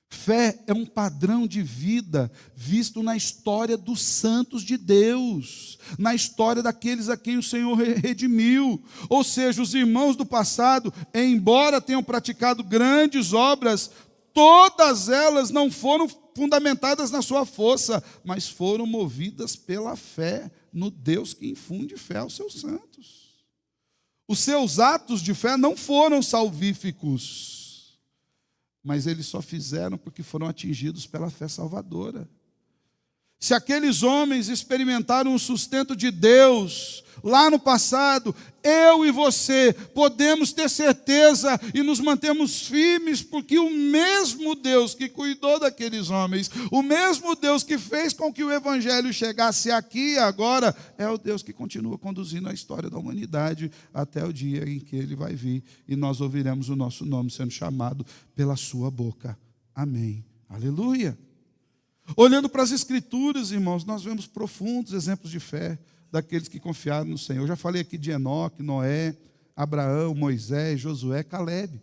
Fé é um padrão de vida visto na história dos santos de Deus, na história daqueles a quem o Senhor redimiu. Ou seja, os irmãos do passado, embora tenham praticado grandes obras, todas elas não foram fundamentadas na sua força, mas foram movidas pela fé no Deus que infunde fé aos seus santos. Os seus atos de fé não foram salvíficos, mas eles só fizeram porque foram atingidos pela fé salvadora. Se aqueles homens experimentaram o sustento de Deus lá no passado, eu e você podemos ter certeza e nos mantemos firmes, porque o mesmo Deus que cuidou daqueles homens, o mesmo Deus que fez com que o Evangelho chegasse aqui e agora, é o Deus que continua conduzindo a história da humanidade até o dia em que Ele vai vir e nós ouviremos o nosso nome sendo chamado pela sua boca. Amém. Aleluia. Olhando para as Escrituras, irmãos, nós vemos profundos exemplos de fé daqueles que confiaram no Senhor. Eu já falei aqui de Enoque, Noé, Abraão, Moisés, Josué, Caleb.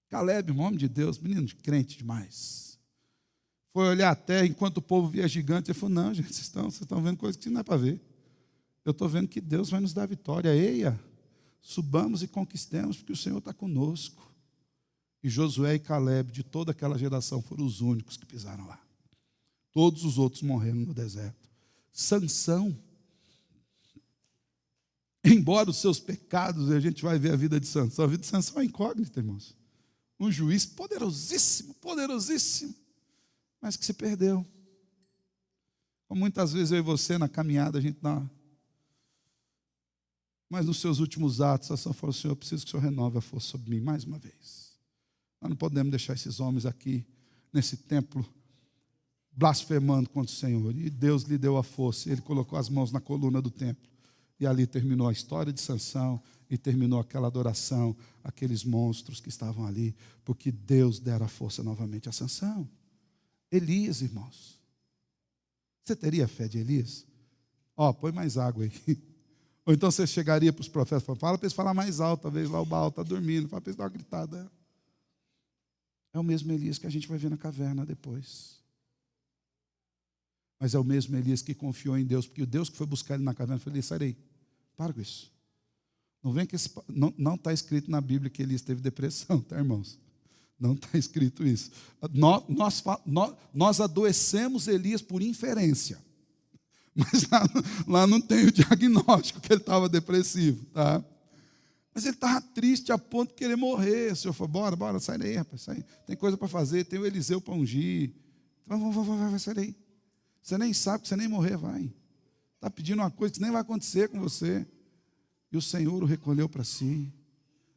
Caleb, um homem de Deus, menino de crente demais. Foi olhar a terra enquanto o povo via gigante. Ele falou: não, gente, vocês estão vendo coisas que não é para ver. Eu estou vendo que Deus vai nos dar vitória. Eia, subamos e conquistemos, porque o Senhor está conosco. E Josué e Caleb, de toda aquela geração, foram os únicos que pisaram lá. Todos os outros morreram no deserto. Sansão, embora os seus pecados, a gente vai ver a vida de Sansão. A vida de Sansão é incógnita, irmãos. Um juiz poderosíssimo, poderosíssimo, mas que se perdeu. Como muitas vezes eu e você, na caminhada, a gente dá. Mas nos seus últimos atos, Sansão falou: Senhor, eu preciso que o Senhor renove a força sobre mim mais uma vez. Nós não podemos deixar esses homens aqui, nesse templo, blasfemando contra o Senhor. E Deus lhe deu a força. Ele colocou as mãos na coluna do templo. E ali terminou a história de Sansão. E terminou aquela adoração, aqueles monstros que estavam ali. Porque Deus dera a força novamente a Sansão. Elias, irmãos. Você teria fé de Elias? Põe mais água aí. Ou então você chegaria para os profetas e fala para eles falar mais alto. Talvez lá o Baal está dormindo. Fala para eles dar uma gritada. É o mesmo Elias que a gente vai ver na caverna depois. Mas é o mesmo Elias que confiou em Deus, porque o Deus que foi buscar ele na caverna falou: Elias, sai daí, para com isso. Não vem que não está escrito na Bíblia que Elias teve depressão, tá, irmãos? Não está escrito isso. Nós adoecemos Elias por inferência. Mas lá não tem o diagnóstico que ele estava depressivo, tá? Mas ele estava triste a ponto de querer morrer. O Senhor falou: bora, sai daí, rapaz, sai. Tem coisa para fazer, tem o Eliseu para ungir. Vai, sai daí. Você nem sabe que você nem morrer vai. Está pedindo uma coisa que nem vai acontecer com você. E o Senhor o recolheu para si.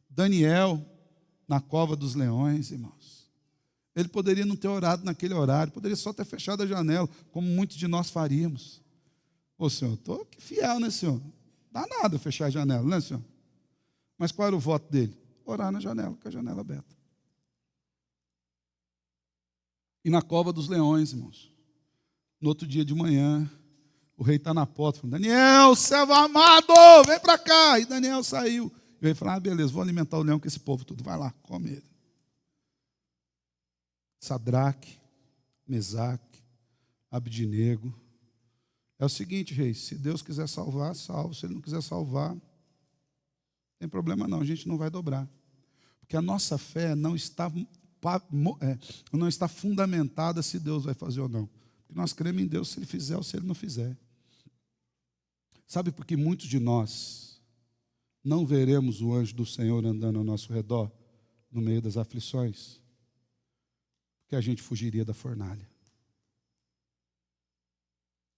Daniel, na cova dos leões, irmãos. Ele poderia não ter orado naquele horário, poderia só ter fechado a janela, como muitos de nós faríamos. Ô Senhor, estou fiel, né, Senhor? Dá nada fechar a janela, né, Senhor? Mas qual era o voto dele? Orar na janela, com a janela aberta. E na cova dos leões, irmãos. No outro dia de manhã, o rei está na porta, falando: Daniel, servo amado, vem para cá. E Daniel saiu. E o rei falou: beleza, vou alimentar o leão com esse povo tudo. Vai lá, come ele. Sadraque, Mesaque, Abdinego. É o seguinte, rei, se Deus quiser salvar, salva. Se Ele não quiser salvar, não tem problema não, a gente não vai dobrar. Porque a nossa fé não está fundamentada se Deus vai fazer ou não. Porque nós cremos em Deus se Ele fizer ou se Ele não fizer. Sabe por que muitos de nós não veremos o anjo do Senhor andando ao nosso redor no meio das aflições? Porque a gente fugiria da fornalha.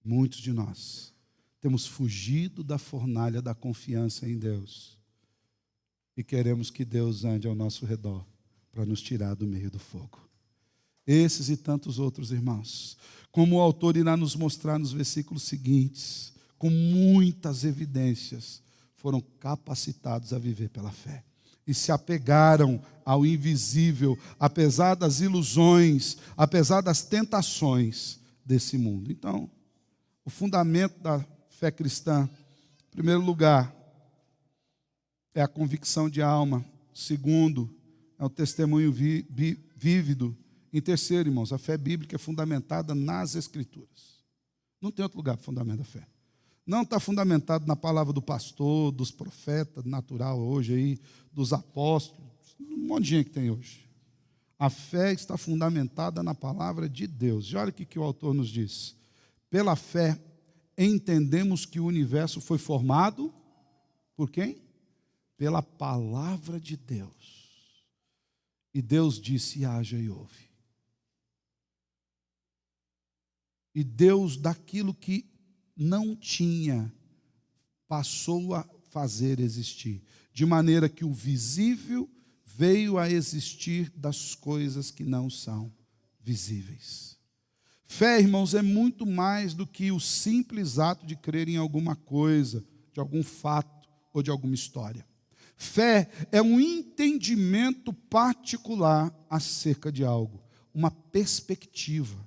Muitos de nós temos fugido da fornalha da confiança em Deus e queremos que Deus ande ao nosso redor para nos tirar do meio do fogo. Esses e tantos outros irmãos, como o autor irá nos mostrar nos versículos seguintes, com muitas evidências, foram capacitados a viver pela fé e se apegaram ao invisível, apesar das ilusões, apesar das tentações desse mundo. Então, o fundamento da fé cristã, em primeiro lugar, é a convicção de alma. Segundo, é o testemunho vívido. Em terceiro, irmãos, a fé bíblica é fundamentada nas Escrituras. Não tem outro lugar para fundamentar a fé. Não está fundamentado na palavra do pastor, dos profetas, natural hoje aí, dos apóstolos, um monte de gente que tem hoje. A fé está fundamentada na palavra de Deus. E olha o que o autor nos diz. Pela fé, entendemos que o universo foi formado por quem? Pela palavra de Deus. E Deus disse: haja e houve. E Deus, daquilo que não tinha, passou a fazer existir, de maneira que o visível veio a existir das coisas que não são visíveis. Fé, irmãos, é muito mais do que o simples ato de crer em alguma coisa, de algum fato ou de alguma história. Fé é um entendimento particular acerca de algo, uma perspectiva.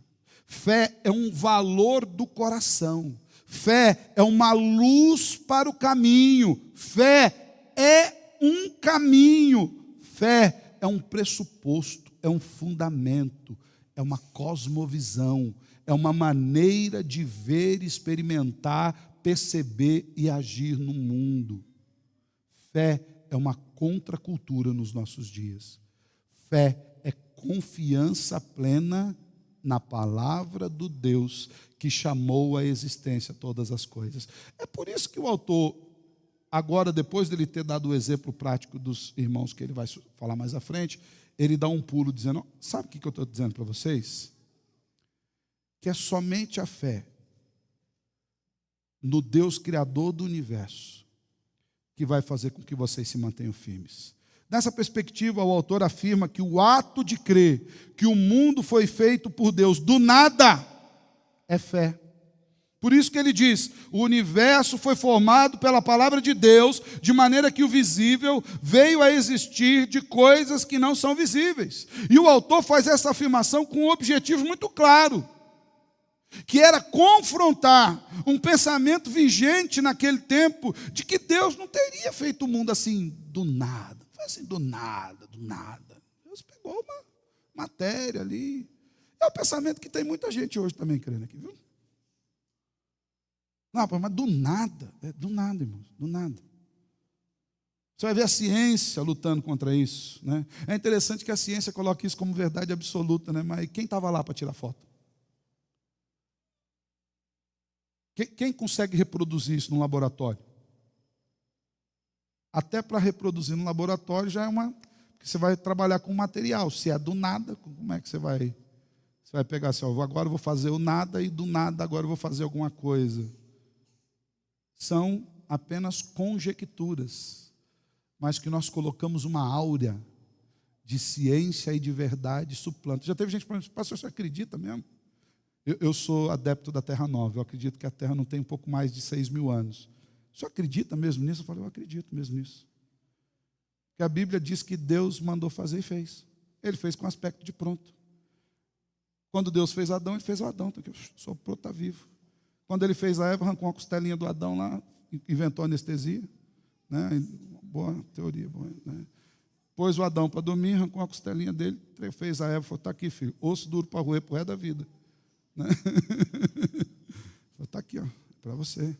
Fé é um valor do coração. Fé é uma luz para o caminho. Fé é um caminho. Fé é um pressuposto, é um fundamento, é uma cosmovisão, é uma maneira de ver, experimentar, perceber e agir no mundo. Fé é uma contracultura nos nossos dias. Fé é confiança plena na palavra do Deus que chamou à existência todas as coisas. É por isso que o autor, agora, depois dele ter dado o exemplo prático dos irmãos que ele vai falar mais à frente, ele dá um pulo dizendo, sabe o que eu estou dizendo para vocês? Que é somente a fé no Deus Criador do universo que vai fazer com que vocês se mantenham firmes. Nessa perspectiva, o autor afirma que o ato de crer que o mundo foi feito por Deus do nada é fé. Por isso que ele diz, o universo foi formado pela palavra de Deus, de maneira que o visível veio a existir de coisas que não são visíveis. E o autor faz essa afirmação com um objetivo muito claro, que era confrontar um pensamento vigente naquele tempo, de que Deus não teria feito o mundo assim do nada. Foi assim do nada, do nada. Deus pegou uma matéria ali. É o pensamento que tem muita gente hoje também crendo aqui, viu? Não, mas do nada, irmãos, do nada. Você vai ver a ciência lutando contra isso, né? É interessante que a ciência coloque isso como verdade absoluta, né? Mas quem estava lá para tirar foto? Quem consegue reproduzir isso no laboratório? Até para reproduzir no laboratório já é uma... Porque você vai trabalhar com material. Se é do nada, como é que você vai... Você vai pegar assim, agora eu vou fazer o nada e do nada agora eu vou fazer alguma coisa. São apenas conjecturas, mas que nós colocamos uma áurea de ciência e de verdade suplanta. Já teve gente falando, pastor, você acredita mesmo? Eu sou adepto da Terra Nova, eu acredito que a Terra não tem um pouco mais de 6.000 anos. O senhor acredita mesmo nisso? Eu falei, eu acredito mesmo nisso. Porque a Bíblia diz que Deus mandou fazer e fez. Ele fez com aspecto de pronto. Quando Deus fez Adão, ele fez o Adão, então, soprou, está vivo. Quando ele fez a Eva, arrancou uma costelinha do Adão lá, inventou anestesia, né? Boa teoria, boa, né? Pôs o Adão para dormir, arrancou uma costelinha dele, fez a Eva, falou, está aqui, filho, osso duro para roer para o resto da vida. Né? Está aqui, ó, para você.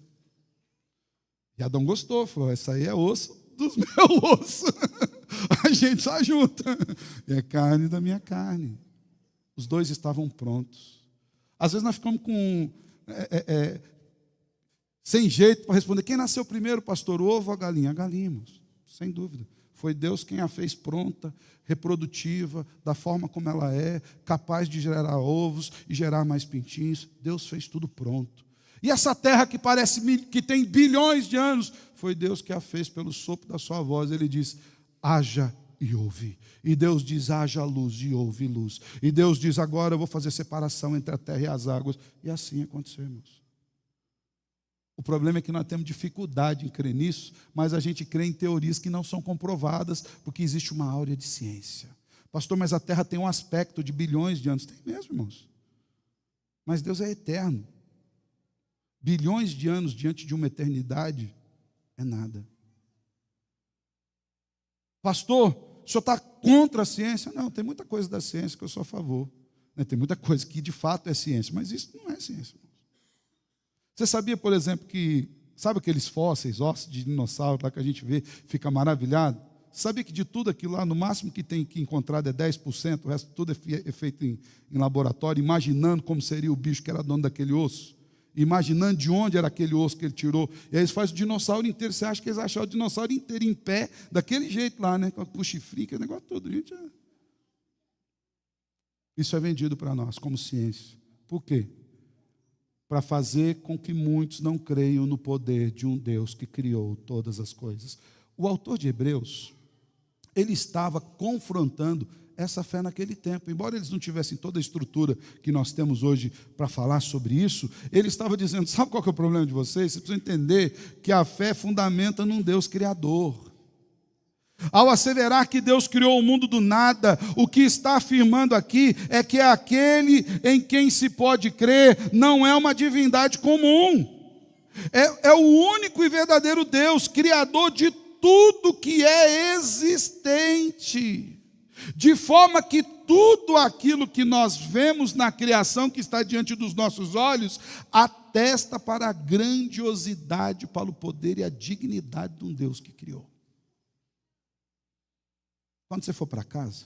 E Adão gostou, falou, essa aí é osso dos meus ossos. A gente só junta. E é carne da minha carne. Os dois estavam prontos. Às vezes nós ficamos com... sem jeito para responder. Quem nasceu primeiro, pastor, o ovo ou a galinha? A galinha, irmãos, sem dúvida. Foi Deus quem a fez pronta, reprodutiva, da forma como ela é, capaz de gerar ovos e gerar mais pintinhos. Deus fez tudo pronto. E essa terra que parece que tem bilhões de anos, foi Deus que a fez pelo sopro da sua voz. Ele diz, haja e ouve. E Deus diz, haja luz e ouve luz. E Deus diz, agora eu vou fazer separação entre a terra e as águas. E assim aconteceu, irmãos. O problema é que nós temos dificuldade em crer nisso, mas a gente crê em teorias que não são comprovadas, porque existe uma áurea de ciência. Pastor, mas a terra tem um aspecto de bilhões de anos. Tem mesmo, irmãos. Mas Deus é eterno. Bilhões de anos diante de uma eternidade é nada. Pastor, o senhor está contra a ciência? Não, tem muita coisa da ciência que eu sou a favor. Tem muita coisa que de fato é ciência, mas isso não é ciência. Você sabia, por exemplo, que... Sabe aqueles fósseis, ossos de dinossauro lá que a gente vê, fica maravilhado? Sabia que de tudo aquilo lá, no máximo que tem que encontrar é 10%, o resto tudo é feito em laboratório, imaginando como seria o bicho que era dono daquele osso, imaginando de onde era aquele osso que ele tirou. E aí eles fazem o dinossauro inteiro. Você acha que eles acharam o dinossauro inteiro em pé, daquele jeito lá, né? Com o chifrinho, aquele negócio todo. Gente, isso é vendido para nós como ciência. Por quê? para fazer com que muitos não creiam no poder de um Deus que criou todas as coisas. O autor de Hebreus, ele estava confrontando essa fé naquele tempo. Embora eles não tivessem toda a estrutura que nós temos hoje para falar sobre isso, ele estava dizendo, sabe qual que é o problema de vocês? Vocês precisam entender que a fé fundamenta num Deus criador. Ao asseverar que Deus criou o mundo do nada, o que está afirmando aqui é que aquele em quem se pode crer não é uma divindade comum. É o único e verdadeiro Deus, criador de tudo que é existente. De forma que tudo aquilo que nós vemos na criação que está diante dos nossos olhos, atesta para a grandiosidade, para o poder e a dignidade de um Deus que criou. Quando você for para casa,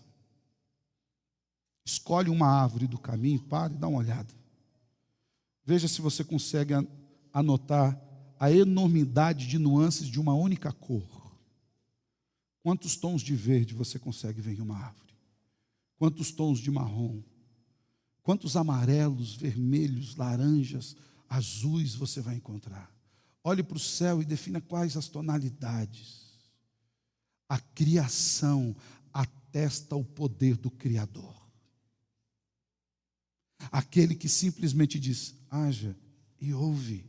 escolhe uma árvore do caminho, para e dá uma olhada. Veja se você consegue anotar a enormidade de nuances de uma única cor. Quantos tons de verde você consegue ver em uma árvore? Quantos tons de marrom? Quantos amarelos, vermelhos, laranjas, azuis você vai encontrar? Olhe para o céu e defina quais as tonalidades. A criação atesta o poder do Criador. Aquele que simplesmente diz, haja e ouve.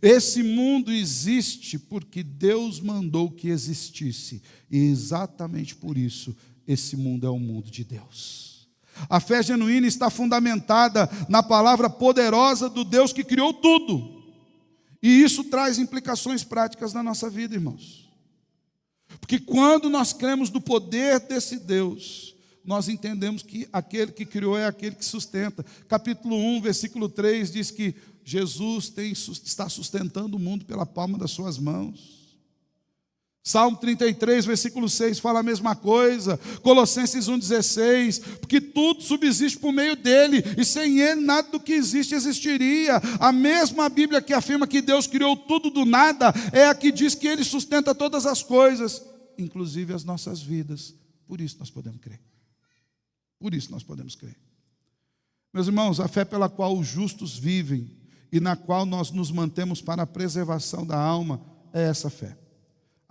Esse mundo existe porque Deus mandou que existisse. E exatamente por isso, esse mundo é o mundo de Deus. A fé genuína está fundamentada na palavra poderosa do Deus que criou tudo. E isso traz implicações práticas na nossa vida, irmãos. Porque quando nós cremos no poder desse Deus, nós entendemos que aquele que criou é aquele que sustenta. Capítulo 1, versículo 3 diz que Jesus está sustentando o mundo pela palma das suas mãos. Salmo 33, versículo 6 fala a mesma coisa. Colossenses 1,16, porque tudo subsiste por meio dele, e sem ele nada do que existe existiria. A mesma Bíblia que afirma que Deus criou tudo do nada, é a que diz que ele sustenta todas as coisas, inclusive as nossas vidas. Por isso nós podemos crer. Por isso nós podemos crer. Meus irmãos, a fé pela qual os justos vivem e na qual nós nos mantemos para a preservação da alma é essa fé.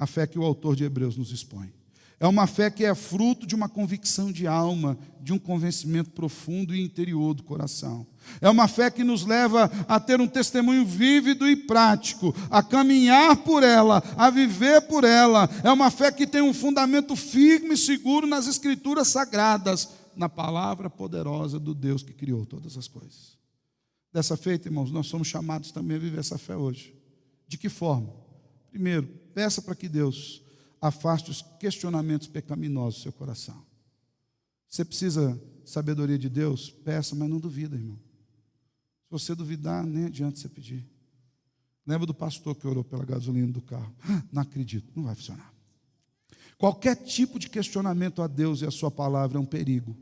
A fé que o autor de Hebreus nos expõe. É uma fé que é fruto de uma convicção de alma, de um convencimento profundo e interior do coração. É uma fé que nos leva a ter um testemunho vívido e prático, a caminhar por ela, a viver por ela. É uma fé que tem um fundamento firme e seguro nas Escrituras sagradas, na palavra poderosa do Deus que criou todas as coisas. Dessa feita, irmãos, nós somos chamados também a viver essa fé hoje. De que forma? Primeiro, peça para que Deus afaste os questionamentos pecaminosos do seu coração. Você precisa de sabedoria de Deus? Peça, mas não duvida, irmão. Se você duvidar, nem adianta você pedir. Lembra do pastor que orou pela gasolina do carro? Não acredito, não vai funcionar. Qualquer tipo de questionamento a Deus e a sua palavra é um perigo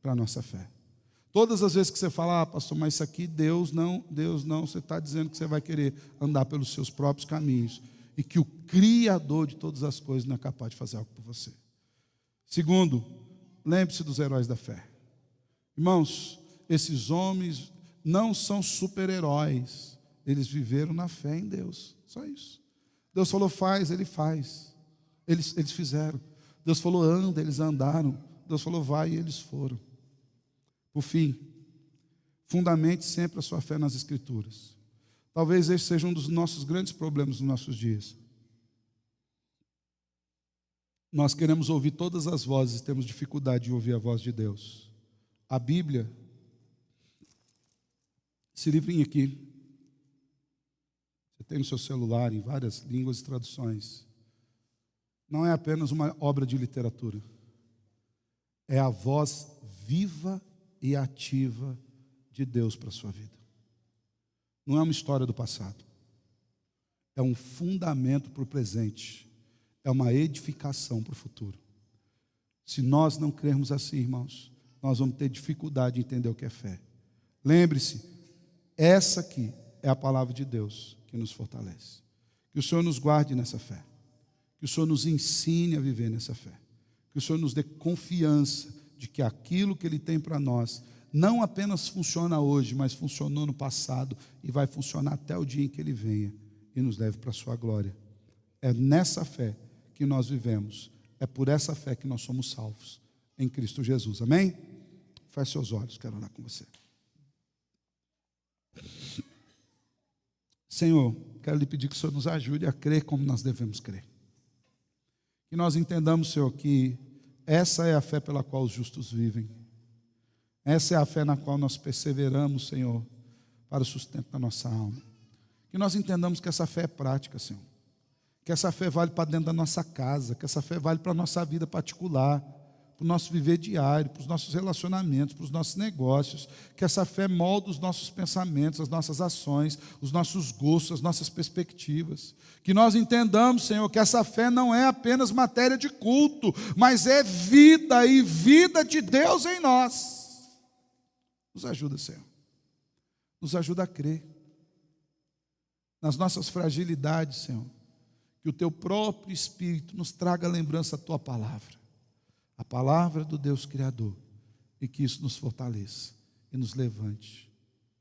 para a nossa fé. Todas as vezes que você fala, pastor, mas isso aqui Deus não, você está dizendo que você vai querer andar pelos seus próprios caminhos e que o Criador de todas as coisas não é capaz de fazer algo por você. Segundo, lembre-se dos heróis da fé. Irmãos, esses homens não são super-heróis, eles viveram na fé em Deus, só isso. Deus falou faz, ele faz, eles fizeram. Deus falou anda, eles andaram. Deus falou vai, e eles foram. Por fim, fundamente sempre a sua fé nas Escrituras. Talvez esse seja um dos nossos grandes problemas nos nossos dias. Nós queremos ouvir todas as vozes e temos dificuldade de ouvir a voz de Deus. A Bíblia, esse livrinho aqui, você tem no seu celular, em várias línguas e traduções, não é apenas uma obra de literatura. É a voz viva e ativa de Deus para a sua vida. Não é uma história do passado. É um fundamento para o presente. É uma edificação para o futuro. Se nós não crermos assim, irmãos, nós vamos ter dificuldade de entender o que é fé. Lembre-se, essa aqui é a palavra de Deus que nos fortalece. Que o Senhor nos guarde nessa fé. Que o Senhor nos ensine a viver nessa fé. Que o Senhor nos dê confiança de que aquilo que Ele tem para nós não apenas funciona hoje, mas funcionou no passado e vai funcionar até o dia em que Ele venha e nos leve para a sua glória. É nessa fé que nós vivemos, é por essa fé que nós somos salvos em Cristo Jesus, amém? Feche seus olhos, quero orar com você. Senhor, quero lhe pedir que o Senhor nos ajude a crer como nós devemos crer. Que nós entendamos, Senhor, que essa é a fé pela qual os justos vivem. Essa é a fé na qual nós perseveramos, Senhor, para o sustento da nossa alma. Que nós entendamos que essa fé é prática, Senhor. Que essa fé vale para dentro da nossa casa, que essa fé vale para a nossa vida particular, para o nosso viver diário, para os nossos relacionamentos, para os nossos negócios. Que essa fé molda os nossos pensamentos, as nossas ações, os nossos gostos, as nossas perspectivas. Que nós entendamos, Senhor, que essa fé não é apenas matéria de culto, mas é vida e vida de Deus em nós. Nos ajuda, Senhor. Nos ajuda a crer. Nas nossas fragilidades, Senhor. Que o Teu próprio Espírito nos traga a lembrança da Tua palavra. A palavra do Deus Criador. E que isso nos fortaleça e nos levante.